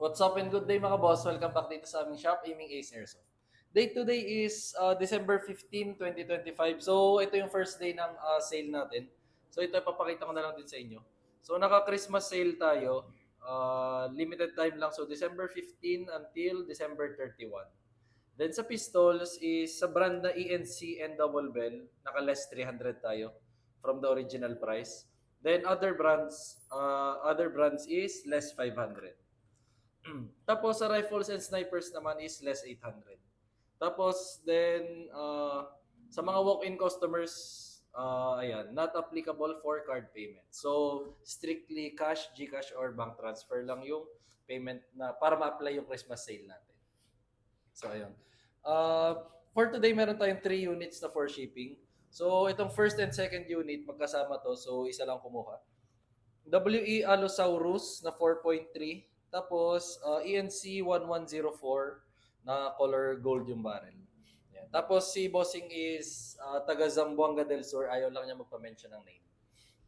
What's up and good day mga boss? Welcome back dito sa aming shop, Aiming Ace Airsoft. Date today is December 15, 2025. So ito yung first day ng sale natin. So ito ipapakita ko na lang din sa inyo. So naka-Christmas sale tayo. Limited time lang. So December 15 until December 31. Then sa pistols is sa brand na ENC and Double Bell, naka-less 300 tayo from the original price. Then other brands is less 500. Tapos sa rifles and snipers naman is less 800. Tapos then sa mga walk-in customers, ayan, not applicable for card payment. So strictly cash, GCash or bank transfer lang yung payment na para ma-apply yung Christmas sale natin. So ayun. For today meron tayong 3 units na for shipping. So itong first and second unit magkasama to, so isa lang kumuha. WE Allosaurus na 4.3. Tapos, ENC 1104 na color gold yung barrel. Yan. Tapos, si Bossing is taga Zamboanga del Sur. Ayaw lang niya magpa-mention ng name.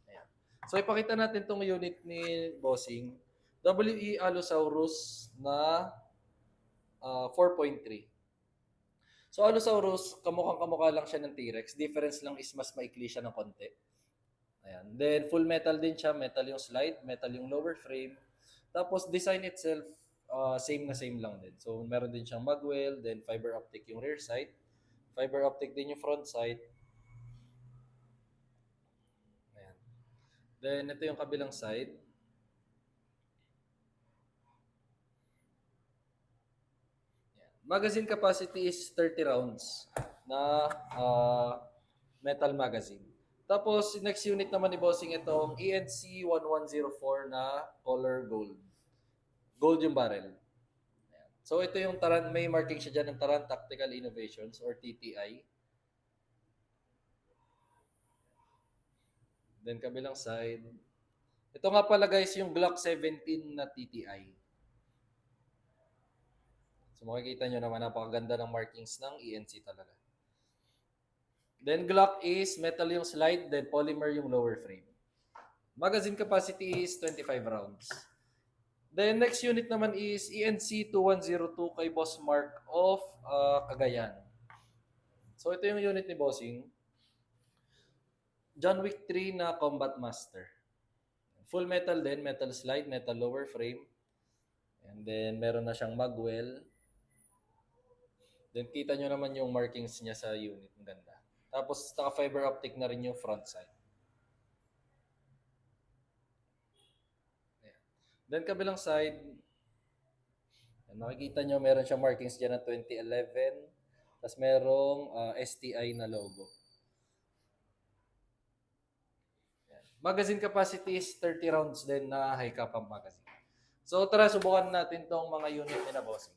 Ayan. So, ipakita natin tong unit ni Bossing. WE Allosaurus na 4.3. So, Allosaurus, kamukhang-kamukha lang siya ng T-Rex. Difference lang is mas maikli siya ng konti. Ayan. Then, full metal din siya. Metal yung slide, metal yung lower frame. Tapos, design itself, same na same lang din. So, meron din siyang magwell, then fiber optic yung rear sight. Fiber optic din yung front sight. Ayan. Then, ito yung kabilang side. Ayan. Magazine capacity is 30 rounds na metal magazine. Tapos, next unit naman ni Bossing itong ENC 1104 na color gold. Gold yung barrel. Ayan. So, ito yung Taran, may marking siya dyan ng Taran Tactical Innovations or TTI. Then, kabilang side. Ito nga pala guys, yung Glock 17 na TTI. So, makikita nyo naman, napakaganda ng markings ng ENC talaga. Then, Glock is metal yung slide, then polymer yung lower frame. Magazine capacity is 25 rounds. Then, next unit naman is ENC 2102 kay Boss Mark of Cagayan. So, ito yung unit ni Bossing. John Wick 3 na Combat Master. Full metal din, metal slide, metal lower frame. And then, meron na siyang magwell. Then, kita nyo naman yung markings niya sa unit. Ang ganda. Tapos, naka-fiber optic na rin yung front side. Ayan. Then, kabilang side, nakikita nyo, meron siyang markings dyan na 2011. Tapos, merong STI na logo. Ayan. Magazine capacity is 30 rounds din na high capam magazine. So, tara, subukan natin tong mga unit nila, Bossing.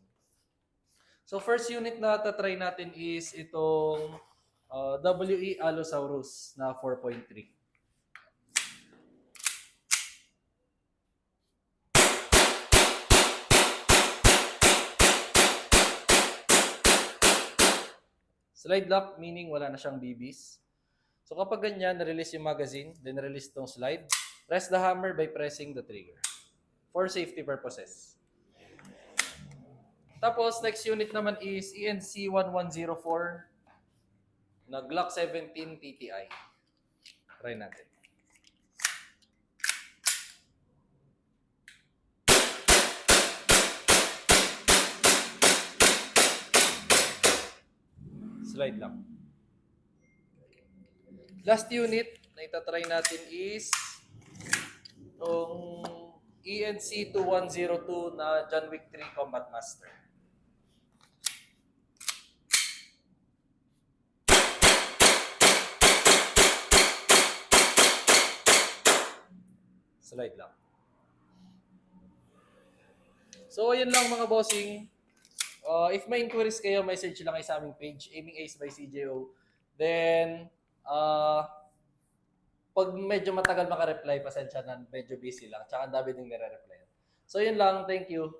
So, first unit na tatry natin is itong WE Allosaurus na 4.3. Slide lock, meaning wala na siyang BBs. So, kapag ganyan, na-release yung magazine, then release tong slide, press the hammer by pressing the trigger for safety purposes. Tapos, next unit naman is ENC 1104 na Glock 17 TTI. Try natin. Slide lang. Last unit na itatry natin is itong ENC 2102 na John Wick 3 Combat Master. Slide lang. So, ayun lang mga bossing. If may inquiries kayo, message lang kayo sa aming page, Aiming Ace by CJO. Then, pag medyo matagal maka-reply, pasensya na, medyo busy lang. Tsaka ang dami din nire-reply. So, yun lang. Thank you.